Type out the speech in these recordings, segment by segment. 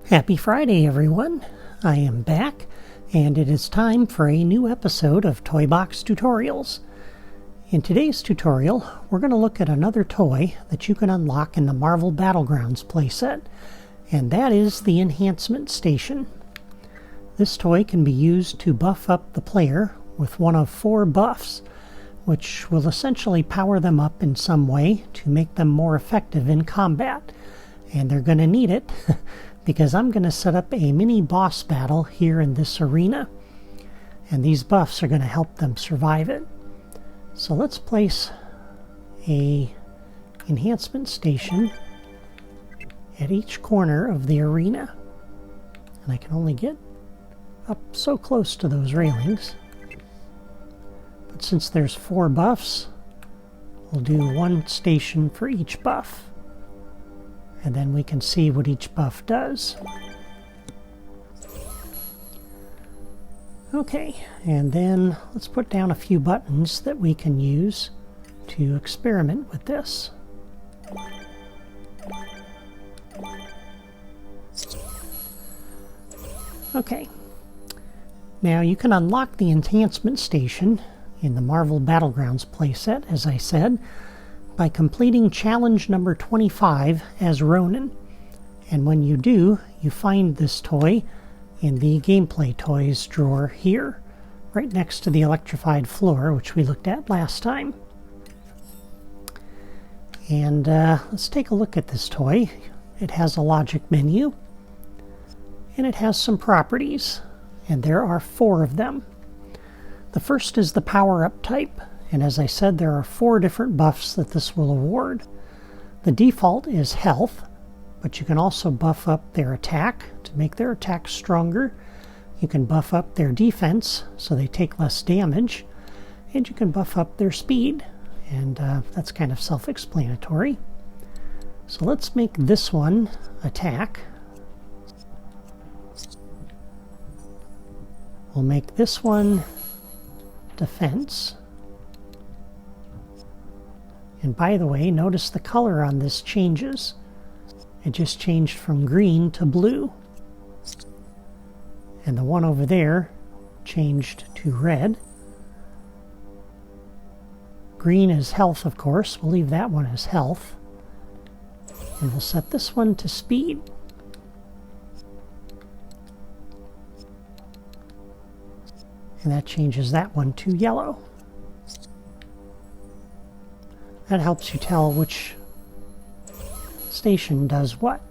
Happy Friday, everyone! I am back, and it is time for a new episode of Toy Box Tutorials. In today's tutorial, we're going to look at another toy that you can unlock in the Marvel Battlegrounds playset, and that is the Enhancement Station. This toy can be used to buff up the player with one of 4 buffs, which will essentially power them up in some way to make them more effective in combat. And they're going to need it because I'm going to set up a mini boss battle here in this arena, and these buffs are going to help them survive it. So let's place a enhancement station at each corner of the arena, and I can only get up so close to those railings, but since there's 4 buffs, we'll do 1 station for each buff. And then we can see what each buff does. Okay, and then let's put down a few buttons that we can use to experiment with this. Okay, now you can unlock the Enhancement Station in the Marvel Battlegrounds playset, as I said, by completing challenge number 25 as Ronin. And when you do, you find this toy in the Gameplay Toys drawer here, right next to the electrified floor, which we looked at last time. And let's take a look at this toy. It has a logic menu, and it has some properties, and there are 4 of them. The first is the power-up type. And as I said, there are 4 different buffs that this will award. The default is health, but you can also buff up their attack to make their attack stronger. You can buff up their defense so they take less damage, and you can buff up their speed, and that's kind of self-explanatory. So let's make this one attack. We'll make this one defense. And by the way, notice the color on this changes. It just changed from green to blue. And the one over there changed to red. Green is health, of course. We'll leave that one as health. And we'll set this one to speed. And that changes that one to yellow. That helps you tell which station does what.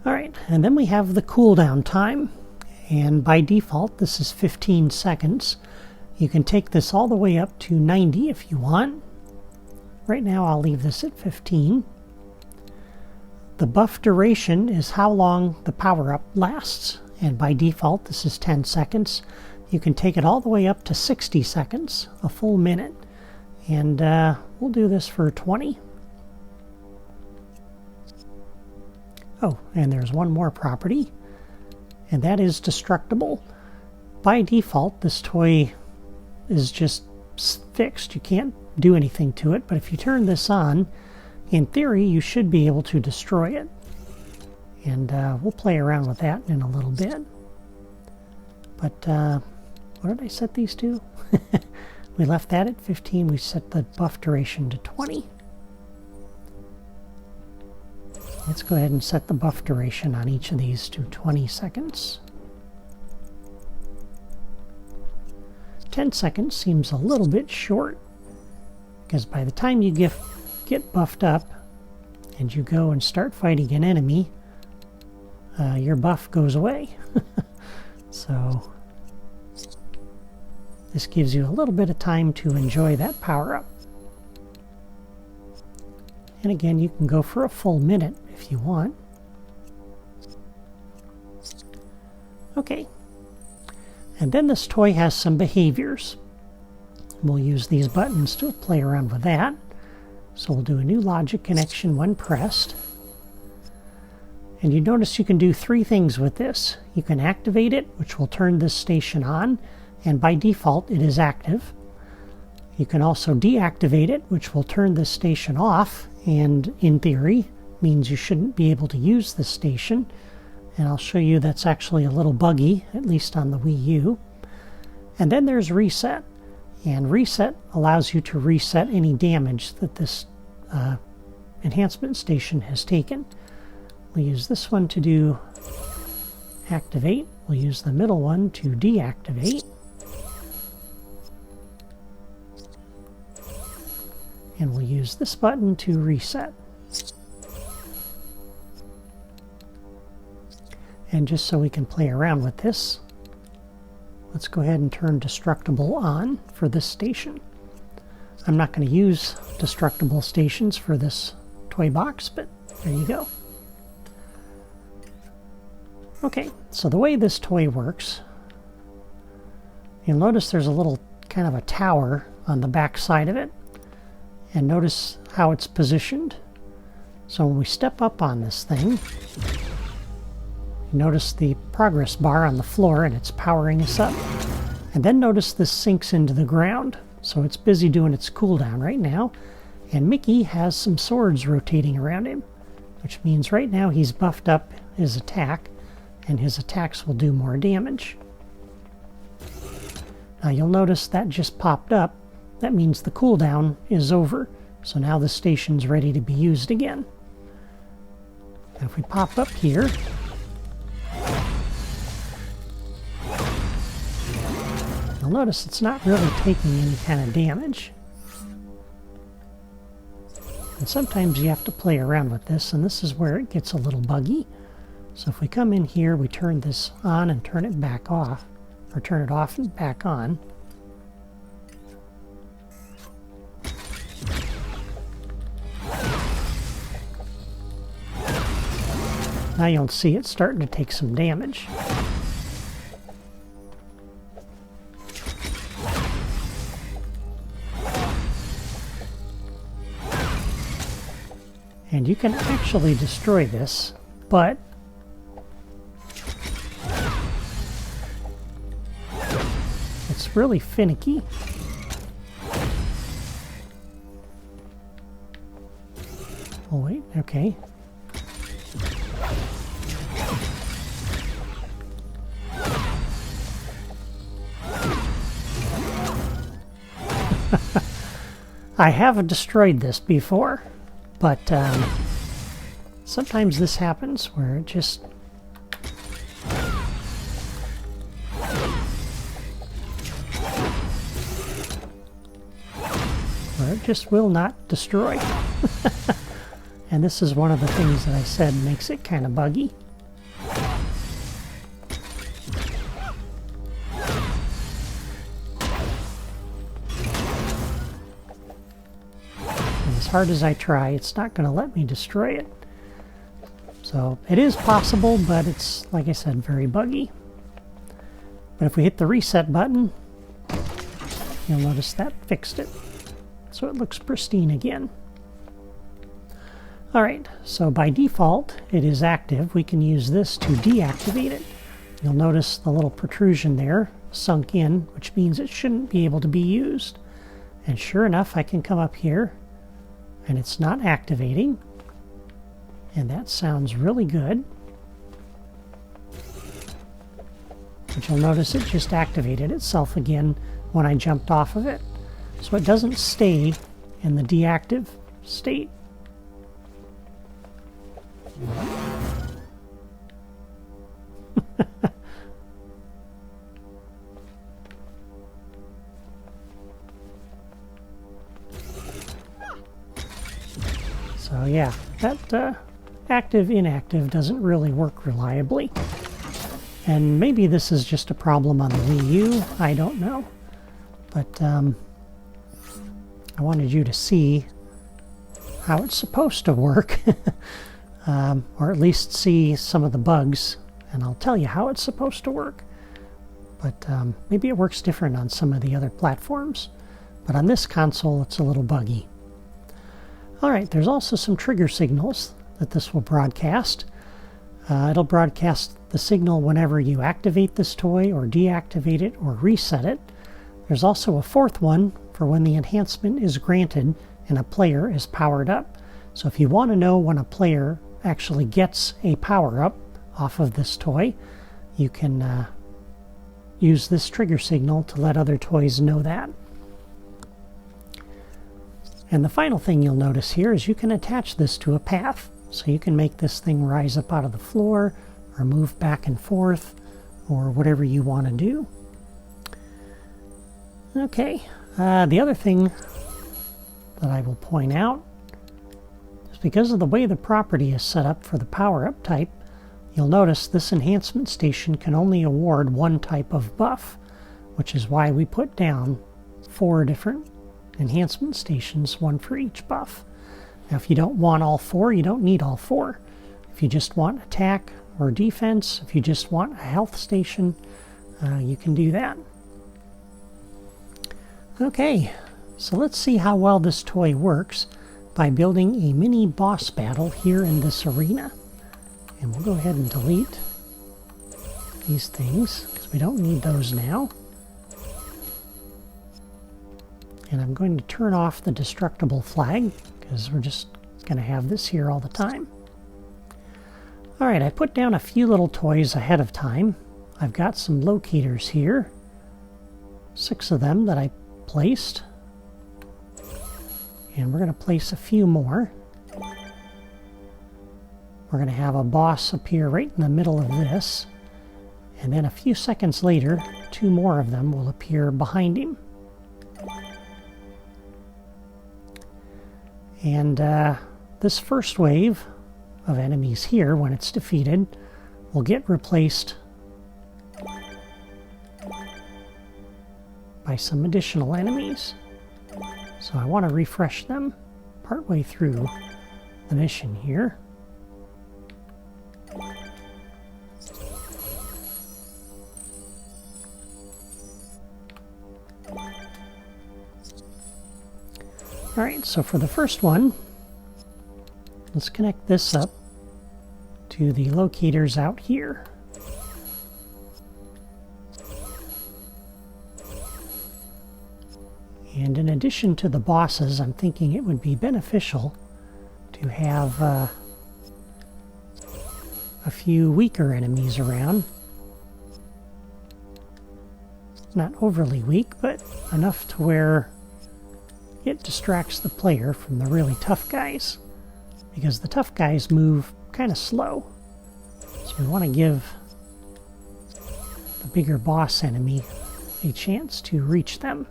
Alright, and then we have the cooldown time, and by default this is 15 seconds. You can take this all the way up to 90 if you want. Right now I'll leave this at 15. The buff duration is how long the power-up lasts, and by default this is 10 seconds. You can take it all the way up to 60 seconds, a full minute. And we'll do this for 20. Oh, and there's one more property, and that is destructible. By default, this toy is just fixed. You can't do anything to it, but if you turn this on, in theory, you should be able to destroy it. And we'll play around with that in a little bit. But what did I set these to? We left that at 15. We set the buff duration to 20. Let's go ahead and set the buff duration on each of these to 20 seconds. 10 seconds seems a little bit short, because by the time you get buffed up and you go and start fighting an enemy, your buff goes away. So this gives you a little bit of time to enjoy that power-up. And again, you can go for a full minute if you want. Okay. And then this toy has some behaviors. We'll use these buttons to play around with that. So we'll do a new logic connection when pressed. And you notice you can do 3 things with this. You can activate it, which will turn this station on, and by default it is active. You can also deactivate it, which will turn this station off, and in theory means you shouldn't be able to use this station. And I'll show you that's actually a little buggy, at least on the Wii U. And then there's reset. And reset allows you to reset any damage that this enhancement station has taken. We'll use this one to do activate. We'll use the middle one to deactivate. And we'll use this button to reset. And just so we can play around with this, let's go ahead and turn destructible on for this station. I'm not going to use destructible stations for this toy box, but there you go. Okay, so the way this toy works, you'll notice there's a little kind of a tower on the back side of it. And notice how it's positioned. So when we step up on this thing, you notice the progress bar on the floor and it's powering us up. And then notice this sinks into the ground. So it's busy doing its cooldown right now. And Mickey has some swords rotating around him, which means right now he's buffed up his attack, and his attacks will do more damage. Now you'll notice that just popped up. That means the cooldown is over. So now the station's ready to be used again. And if we pop up here, you'll notice it's not really taking any kind of damage. And sometimes you have to play around with this, and this is where it gets a little buggy. So if we come in here, we turn this on and turn it back off, or turn it off and back on. Now you'll see it's starting to take some damage. And you can actually destroy this, but it's really finicky. Oh wait, okay. I have destroyed this before, but sometimes this happens where it just will not destroy. And this is one of the things that I said makes it kind of buggy. As hard as I try, it's not going to let me destroy it. So it is possible, but it's, like I said, very buggy. But if we hit the reset button, you'll notice that fixed it. So it looks pristine again. Alright, so by default it is active. We can use this to deactivate it. You'll notice the little protrusion there sunk in, which means it shouldn't be able to be used. And sure enough, I can come up here and it's not activating, and that sounds really good. But you'll notice it just activated itself again when I jumped off of it, so it doesn't stay in the deactive state. So yeah, that active-inactive doesn't really work reliably. And maybe this is just a problem on the Wii U, I don't know. But I wanted you to see how it's supposed to work. Or at least see some of the bugs, and I'll tell you how it's supposed to work. But maybe it works different on some of the other platforms. But on this console, it's a little buggy. Alright, there's also some trigger signals that this will broadcast. It'll broadcast the signal whenever you activate this toy, or deactivate it, or reset it. There's also a fourth one for when the enhancement is granted and a player is powered up. So if you want to know when a player actually gets a power-up off of this toy, you can use this trigger signal to let other toys know that. And the final thing you'll notice here is you can attach this to a path. So you can make this thing rise up out of the floor or move back and forth or whatever you want to do. Okay, the other thing that I will point out is because of the way the property is set up for the power-up type, you'll notice this enhancement station can only award one type of buff, which is why we put down 4 different enhancement stations, one for each buff. Now if you don't want all 4, you don't need all 4. If you just want attack or defense, if you just want a health station, you can do that. Okay, so let's see how well this toy works by building a mini boss battle here in this arena. And we'll go ahead and delete these things because we don't need those now. And I'm going to turn off the destructible flag because we're just going to have this here all the time. Alright, I put down a few little toys ahead of time. I've got some locators here. 6 of them that I placed. And we're going to place a few more. We're going to have a boss appear right in the middle of this. And then a few seconds later, 2 more of them will appear behind him. And this first wave of enemies here, when it's defeated, will get replaced by some additional enemies. So I want to refresh them partway through the mission here. Alright, so for the first one, let's connect this up to the locators out here. And in addition to the bosses, I'm thinking it would be beneficial to have a few weaker enemies around. Not overly weak, but enough to where it distracts the player from the really tough guys, because the tough guys move kind of slow. So we want to give the bigger boss enemy a chance to reach them.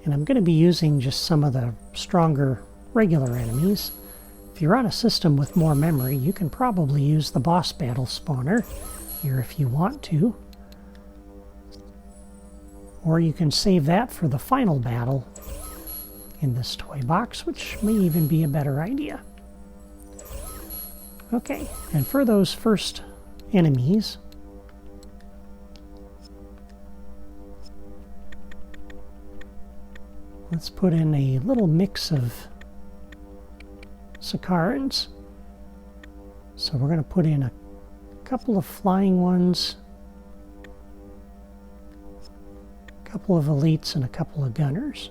And I'm going to be using just some of the stronger regular enemies. If you're on a system with more memory, you can probably use the boss battle spawner here if you want to. Or you can save that for the final battle in this toy box, which may even be a better idea. Okay, and for those first enemies, let's put in a little mix of Sakarans. So we're going to put in a couple of flying ones, a couple of elites, and a couple of gunners.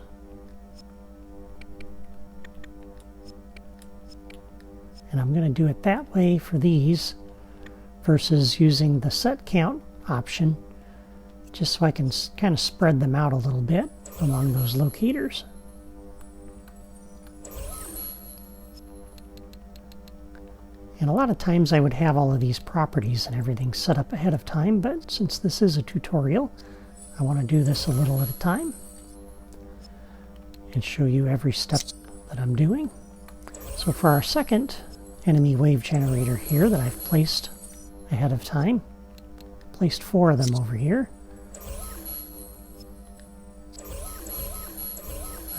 And I'm going to do it that way for these versus using the set count option, just so I can kind of spread them out a little bit among those locators. And a lot of times I would have all of these properties and everything set up ahead of time, but since this is a tutorial, I want to do this a little at a time and show you every step that I'm doing. So for our second enemy wave generator here that I've placed ahead of time, placed 4 of them over here.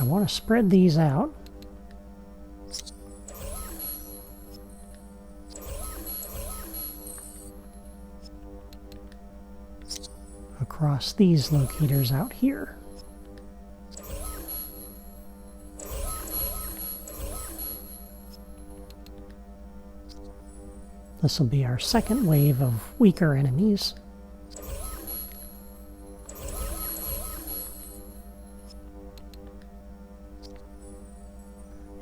I want to spread these out across these locators out here. This will be our second wave of weaker enemies.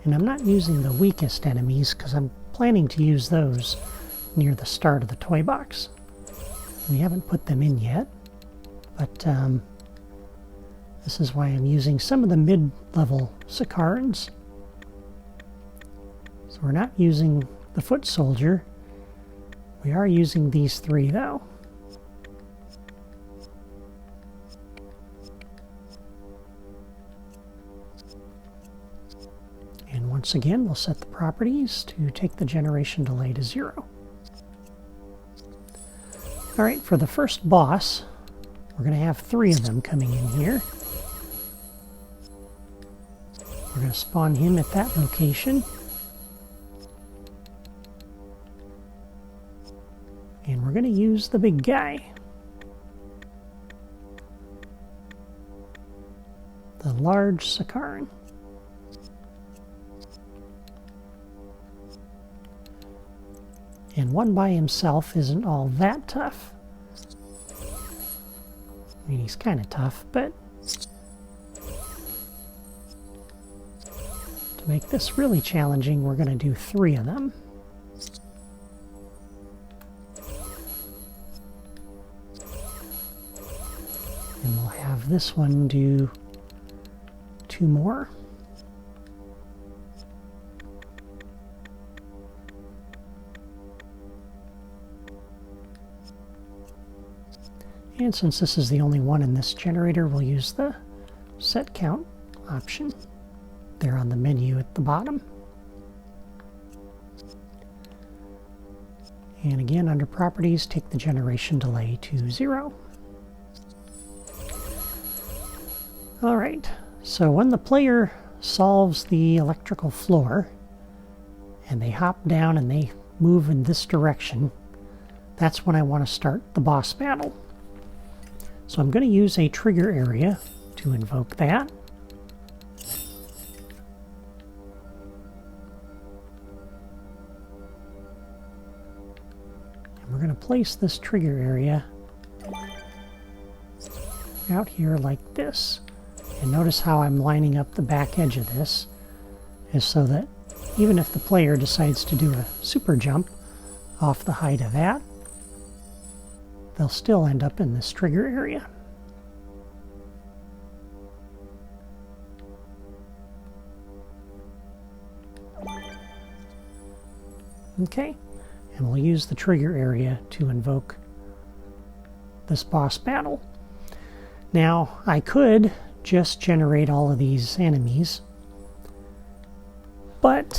And I'm not using the weakest enemies because I'm planning to use those near the start of the toy box. We haven't put them in yet, but this is why I'm using some of the mid-level Sicarans. So we're not using the foot soldier. We are using these three, though. And once again, we'll set the properties to take the generation delay to 0. Alright, for the first boss, we're going to have 3 of them coming in here. We're going to spawn him at that location. And we're going to use the big guy. The large Sicaran. And one by himself isn't all that tough. I mean, he's kind of tough, but to make this really challenging, we're going to do 3 of them. And we'll have this one do 2 more. And since this is the only one in this generator, we'll use the set count option there on the menu at the bottom. And again, under properties, take the generation delay to 0. Alright, so when the player solves the electrical floor, and they hop down and they move in this direction, that's when I want to start the boss battle. So I'm going to use a trigger area to invoke that. And we're going to place this trigger area out here like this. And notice how I'm lining up the back edge of this, is so that even if the player decides to do a super jump off the height of that, they'll still end up in this trigger area. Okay, and we'll use the trigger area to invoke this boss battle. Now, I could just generate all of these enemies, but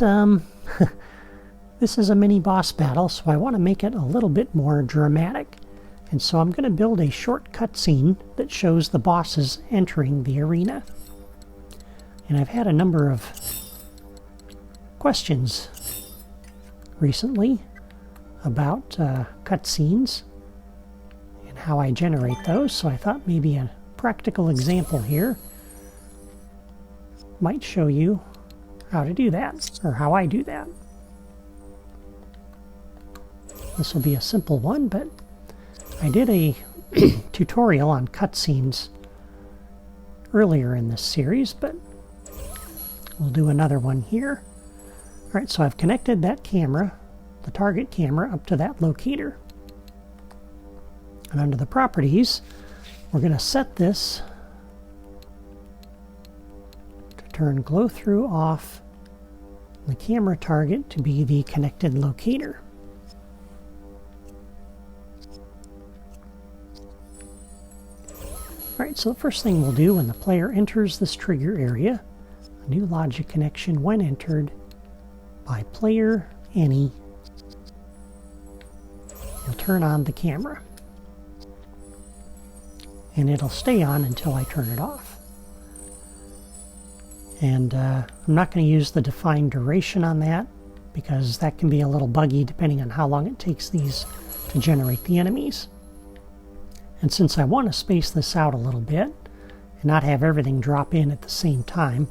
this is a mini boss battle, so I want to make it a little bit more dramatic. And so I'm going to build a short cutscene that shows the bosses entering the arena. And I've had a number of questions recently about cutscenes and how I generate those, so I thought maybe a practical example here might show you how to do that, or how I do that. This will be a simple one, but I did a tutorial on cutscenes earlier in this series, but we'll do another one here. Alright, so I've connected that camera, the target camera, up to that locator. And under the properties, we're going to set this to turn glow through off the camera target to be the connected locator. Alright, so the first thing we'll do when the player enters this trigger area, a new logic connection when entered by player any, will turn on the camera. And it'll stay on until I turn it off. And I'm not going to use the defined duration on that, because that can be a little buggy depending on how long it takes these to generate the enemies. And since I want to space this out a little bit and not have everything drop in at the same time,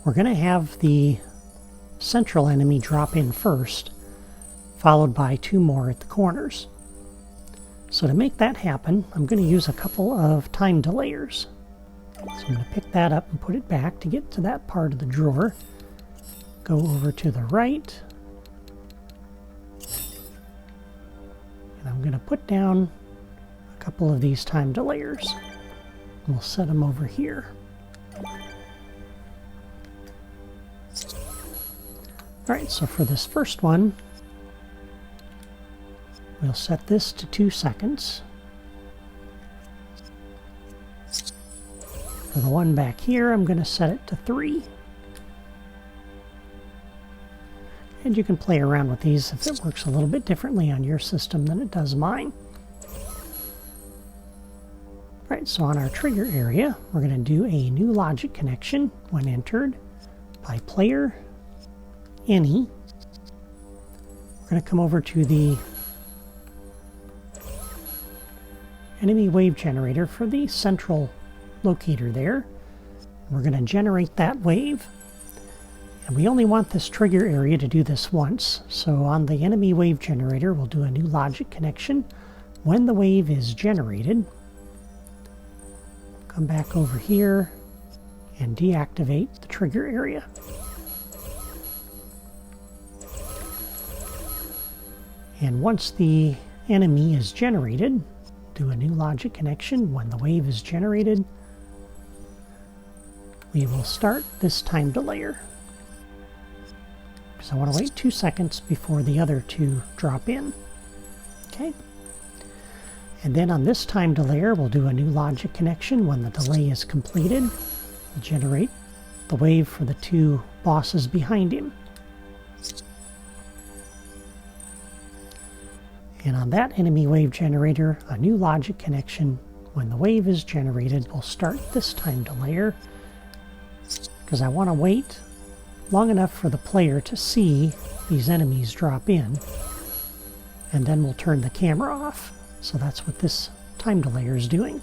we're going to have the central enemy drop in first, followed by 2 more at the corners. So to make that happen, I'm going to use a couple of time delayers. So I'm going to pick that up and put it back to get to that part of the drawer. go over to the right. And I'm going to put down a couple of these time delayers. We'll set them over here. Alright, so for this first one, we'll set this to 2 seconds. For the one back here, I'm going to set it to 3. And you can play around with these if it works a little bit differently on your system than it does mine. Alright, so on our trigger area, we're going to do a new logic connection when entered by player any. We're going to come over to the enemy wave generator for the central locator there. We're going to generate that wave. And we only want this trigger area to do this once. So on the enemy wave generator, we'll do a new logic connection when the wave is generated. Come back over here and deactivate the trigger area. And once the enemy is generated, do a new logic connection when the wave is generated. We will start this time delayer, because I want to wait 2 seconds before the other two drop in. Okay. And then on this time delayer, we'll do a new logic connection when the delay is completed. We'll generate the wave for the two bosses behind him. And on that enemy wave generator, a new logic connection when the wave is generated will start this time delayer, because I want to wait long enough for the player to see these enemies drop in, and then we'll turn the camera off. So that's what this time delayer is doing.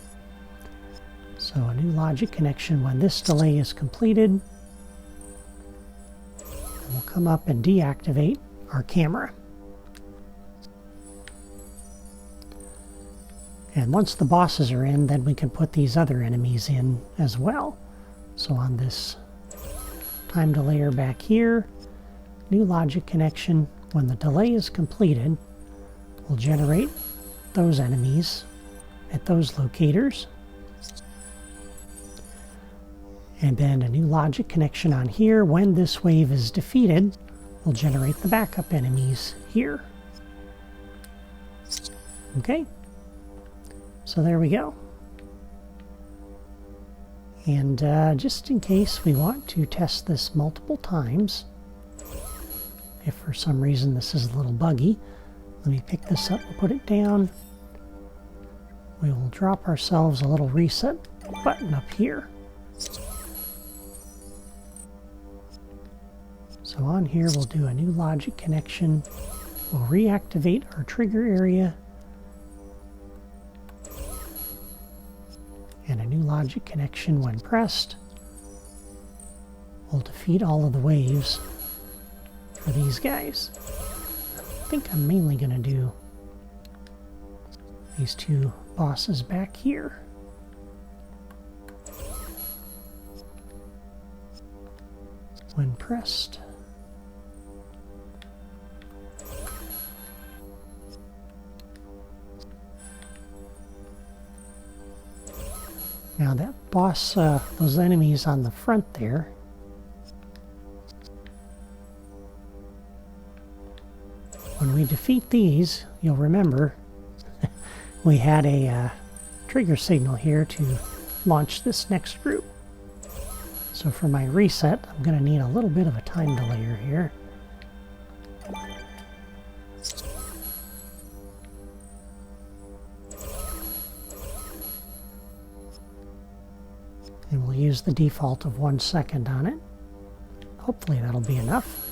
So a new logic connection when this delay is completed. And we'll come up and deactivate our camera. And once the bosses are in, then we can put these other enemies in as well. So on this time delayer back here, new logic connection when the delay is completed, we'll generate those enemies at those locators. And then a new logic connection on here when this wave is defeated, we'll generate the backup enemies here. Okay, so there we go. And just in case we want to test this multiple times, if for some reason this is a little buggy, let me pick this up and put it down. We will drop ourselves a little reset button up here. So on here we'll do a new logic connection. We'll reactivate our trigger area. And a new logic connection when pressed will defeat all of the waves for these guys. I think I'm mainly going to do these two bosses back here. When pressed. Now that boss, those enemies on the front there, when we defeat these, you'll remember we had a trigger signal here to launch this next group. So for my reset, I'm going to need a little bit of a time delayer here. And we'll use the default of 1 second on it. Hopefully that'll be enough.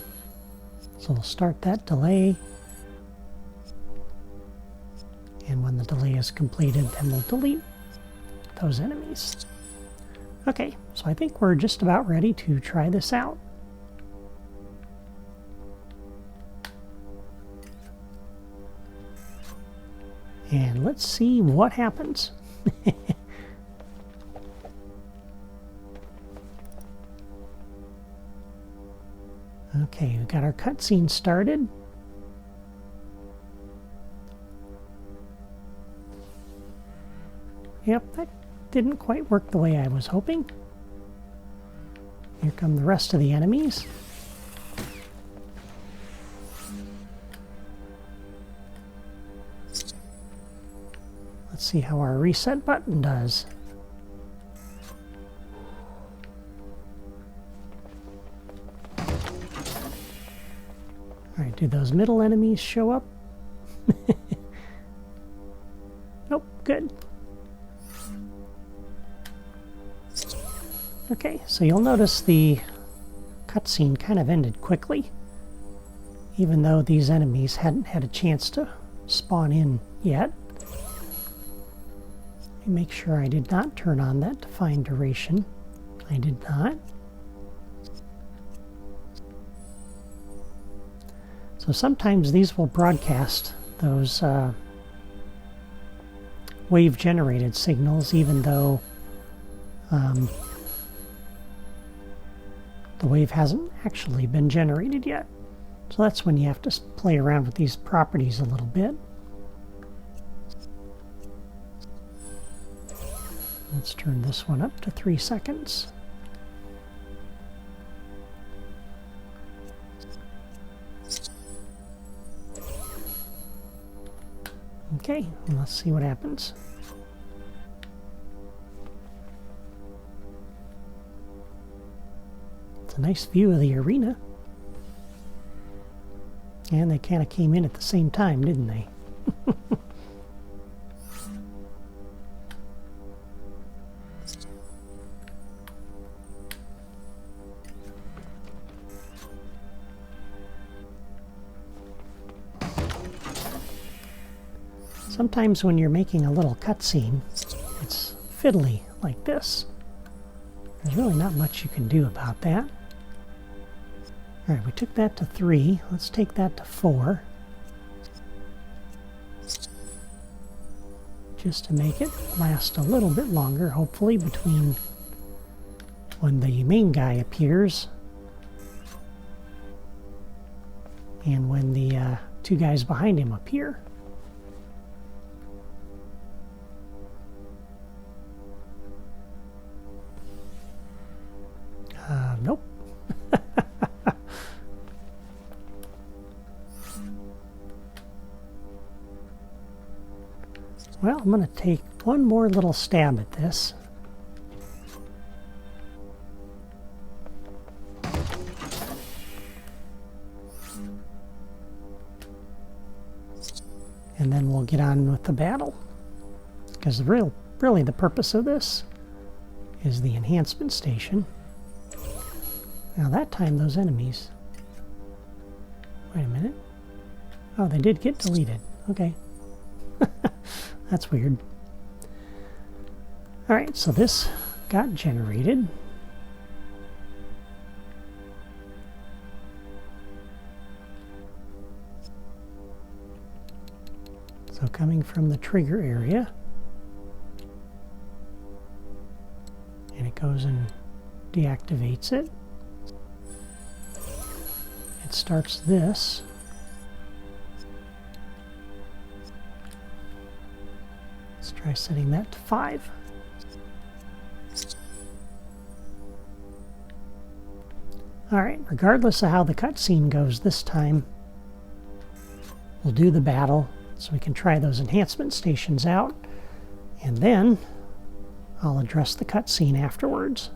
So we'll start that delay. And when the delay is completed, then we'll delete those enemies. Okay, so I think we're just about ready to try this out. And let's see what happens. Okay, we got our cutscene started. Yep, that didn't quite work the way I was hoping. Here come the rest of the enemies. Let's see how our reset button does. Alright, do those middle enemies show up? Nope, good. Okay, so you'll notice the cutscene kind of ended quickly, even though these enemies hadn't had a chance to spawn in yet. Let me make sure I did not turn on that defined duration. I did not. So sometimes these will broadcast those wave-generated signals, even though the wave hasn't actually been generated yet. So that's when you have to play around with these properties a little bit. Let's turn this one up to 3 seconds. Okay, let's see what happens. It's a nice view of the arena. And they kind of came in at the same time, didn't they? Sometimes when you're making a little cutscene, it's fiddly like this. There's really not much you can do about that. Alright, we took that to 3. Let's take that to 4. Just to make it last a little bit longer, hopefully, between when the main guy appears and when the two guys behind him appear. Nope. Well, I'm going to take one more little stab at this. And then we'll get on with the battle. Because really the purpose of this is the enhancement station. Now that time those enemies... Wait a minute. Oh, they did get deleted. Okay. That's weird. Alright, so this got generated. So coming from the trigger area. And it goes and deactivates it. It starts this. Let's try setting that to 5. Alright, regardless of how the cutscene goes this time, we'll do the battle so we can try those enhancement stations out, and then I'll address the cutscene afterwards.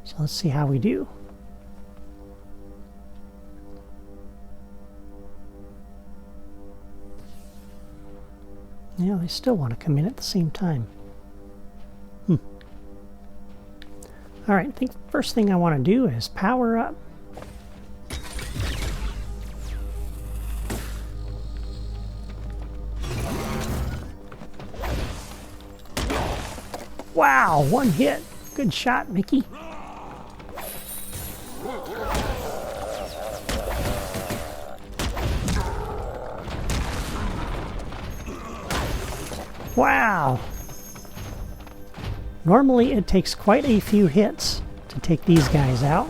So let's see how we do. Yeah, they still want to come in at the same time. Alright, I think the first thing I want to do is power up. Wow, one hit. Good shot, Mickey. Wow! Normally it takes quite a few hits to take these guys out.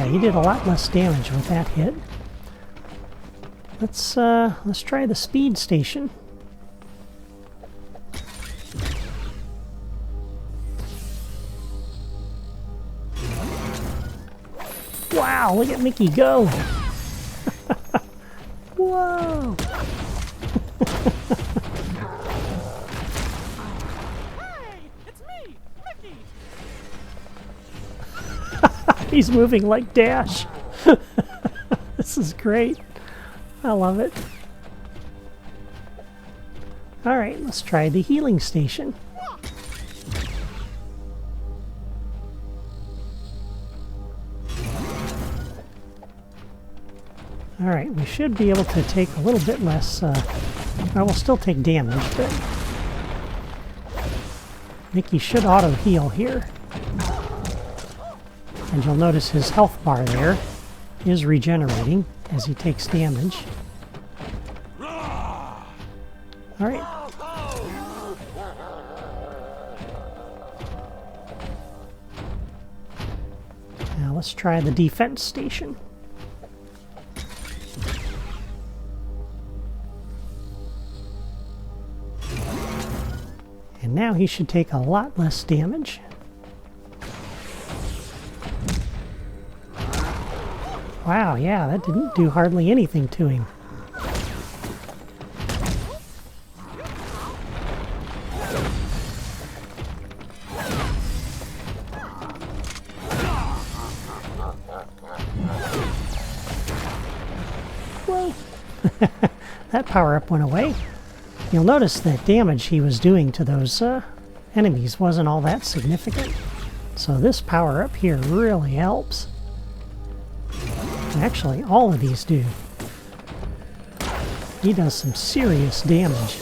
Yeah, he did a lot less damage with that hit. Let's try the speed station. Wow, look at Mickey go! Whoa! Hey, it's me, Mickey. He's moving like Dash. This is great. I love it. Alright, let's try the healing station. Alright, we should be able to take a little bit less, I will still take damage, but Mickey should auto-heal here. And you'll notice his health bar there is regenerating as he takes damage. Alright. Now let's try the defense station. And now he should take a lot less damage. Wow, yeah, that didn't do hardly anything to him. Whoa! That power-up went away. You'll notice that damage he was doing to those enemies wasn't all that significant. So this power-up here really helps. Actually, all of these do. He does some serious damage.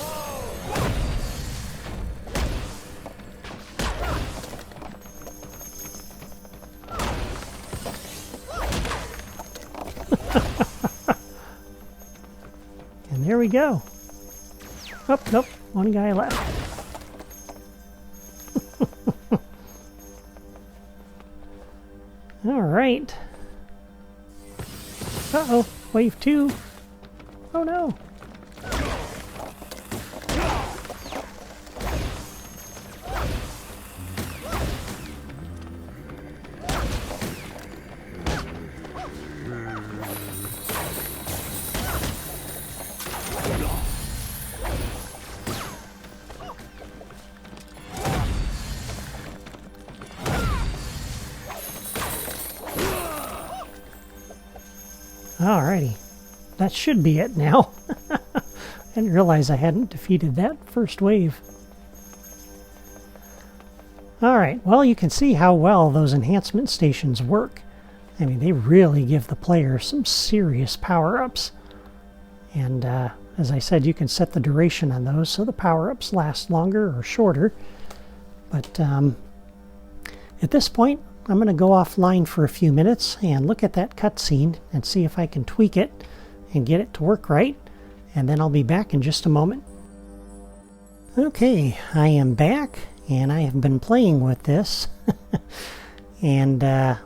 And there we go. Oh, nope, one guy left. All right. Uh-oh, wave 2. Oh no. Alrighty, that should be it now. I didn't realize I hadn't defeated that first wave. Alright, well you can see how well those enhancement stations work. I mean, they really give the player some serious power-ups. And as I said, you can set the duration on those so the power-ups last longer or shorter. But at this point, I'm going to go offline for a few minutes and look at that cutscene and see if I can tweak it and get it to work right, and then I'll be back in just a moment. Okay, I am back, and I have been playing with this. And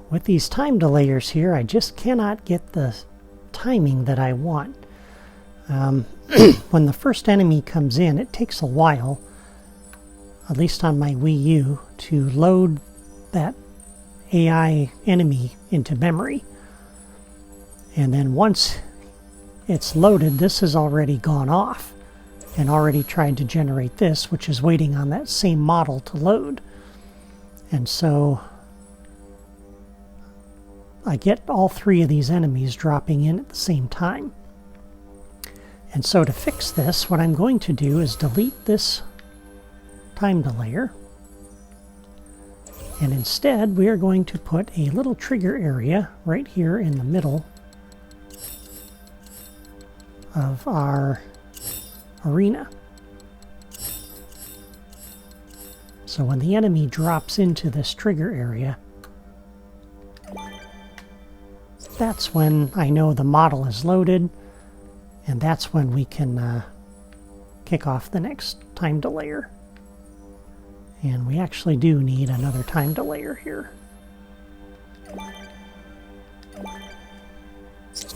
with these time delayers here, I just cannot get the timing that I want. When the first enemy comes in, it takes a while, at least on my Wii U, to load that AI enemy into memory. And then once it's loaded, this has already gone off and already tried to generate this, which is waiting on that same model to load. And so I get all 3 of these enemies dropping in at the same time. And so to fix this, what I'm going to do is delete this time delayer. And instead, we are going to put a little trigger area right here in the middle of our arena. So when the enemy drops into this trigger area, that's when I know the model is loaded, and that's when we can kick off the next time delayer. And we actually do need another time delayer here.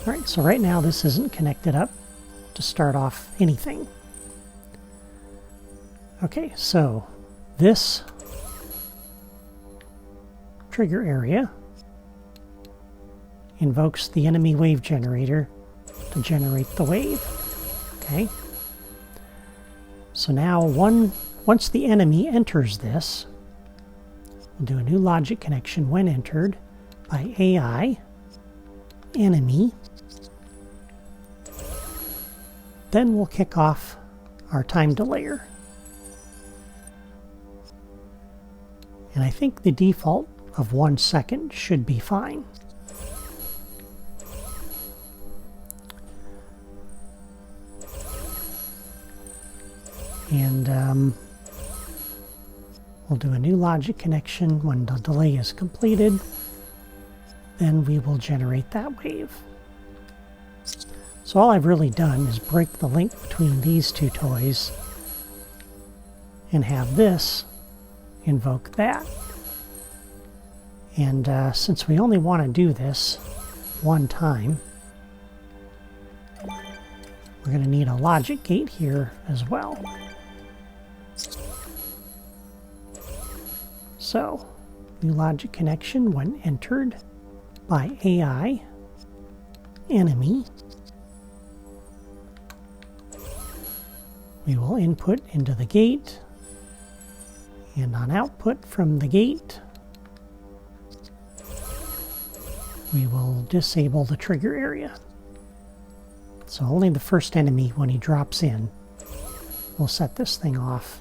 Alright, so right now this isn't connected up to start off anything. Okay, so this trigger area invokes the enemy wave generator to generate the wave. Okay. So now once the enemy enters this, we'll do a new logic connection when entered by AI, enemy. Then we'll kick off our time delayer. And I think the default of 1 second should be fine. And we'll do a new logic connection when the delay is completed. Then we will generate that wave. So all I've really done is break the link between these two toys and have this invoke that. And since we only want to do this one time, we're going to need a logic gate here as well. So, new logic connection when entered by AI, enemy. We will input into the gate, and on output from the gate, we will disable the trigger area. So only the first enemy, when he drops in, will set this thing off.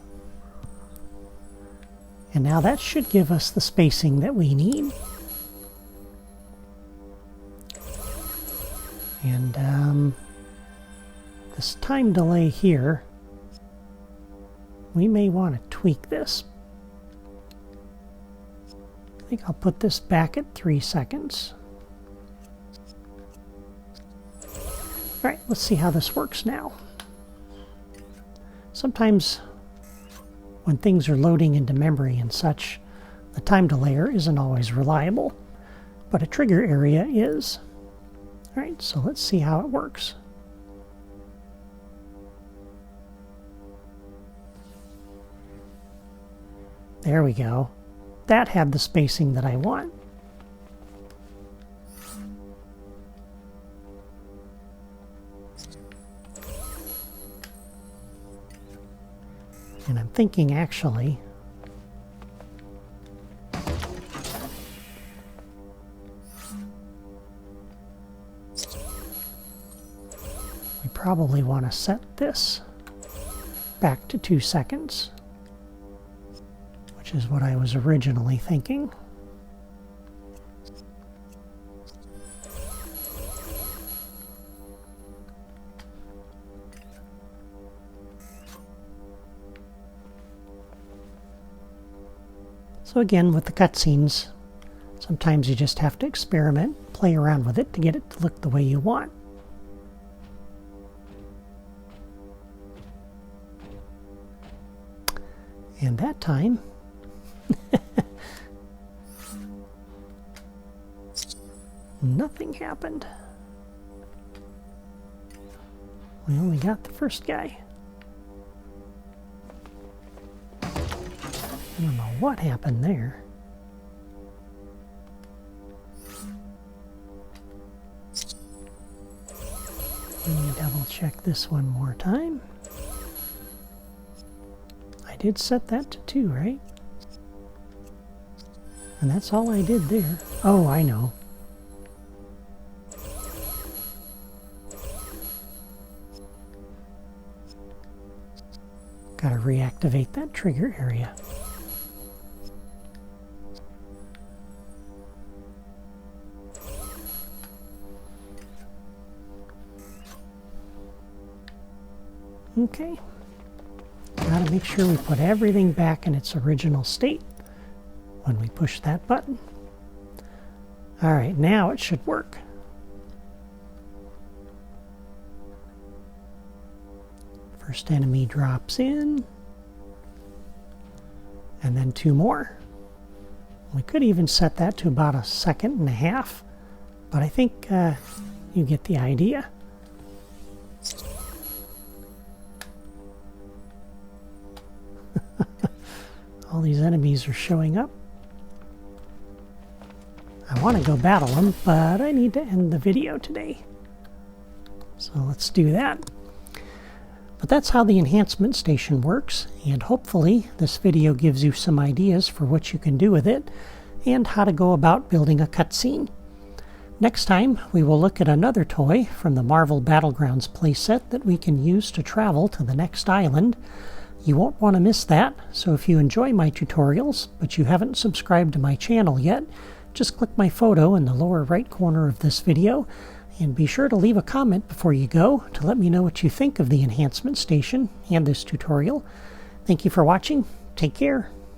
And now that should give us the spacing that we need. And this time delay here, we may want to tweak this. I think I'll put this back at 3 seconds. Alright, let's see how this works now. Sometimes when things are loading into memory and such, the time delayer isn't always reliable, but a trigger area is. Alright, so let's see how it works. There we go. That had the spacing that I want. And I'm thinking, actually, we probably want to set this back to 2 seconds, which is what I was originally thinking. So again, with the cutscenes, sometimes you just have to experiment, play around with it to get it to look the way you want. And that time, nothing happened. We only got the first guy. I don't know what happened there. Let me double check this one more time. I did set that to 2, right? And that's all I did there. Oh, I know. Gotta reactivate that trigger area. Okay, gotta make sure we put everything back in its original state when we push that button. Alright, now it should work. First enemy drops in, and then 2 more. We could even set that to about 1.5 seconds but I think you get the idea. All these enemies are showing up. I want to go battle them, but I need to end the video today. So let's do that. But that's how the enhancement station works, and hopefully this video gives you some ideas for what you can do with it, and how to go about building a cutscene. Next time, we will look at another toy from the Marvel Battlegrounds playset that we can use to travel to the next island. You won't want to miss that, so if you enjoy my tutorials, but you haven't subscribed to my channel yet, just click my photo in the lower right corner of this video, and be sure to leave a comment before you go to let me know what you think of the enhancement station and this tutorial. Thank you for watching. Take care.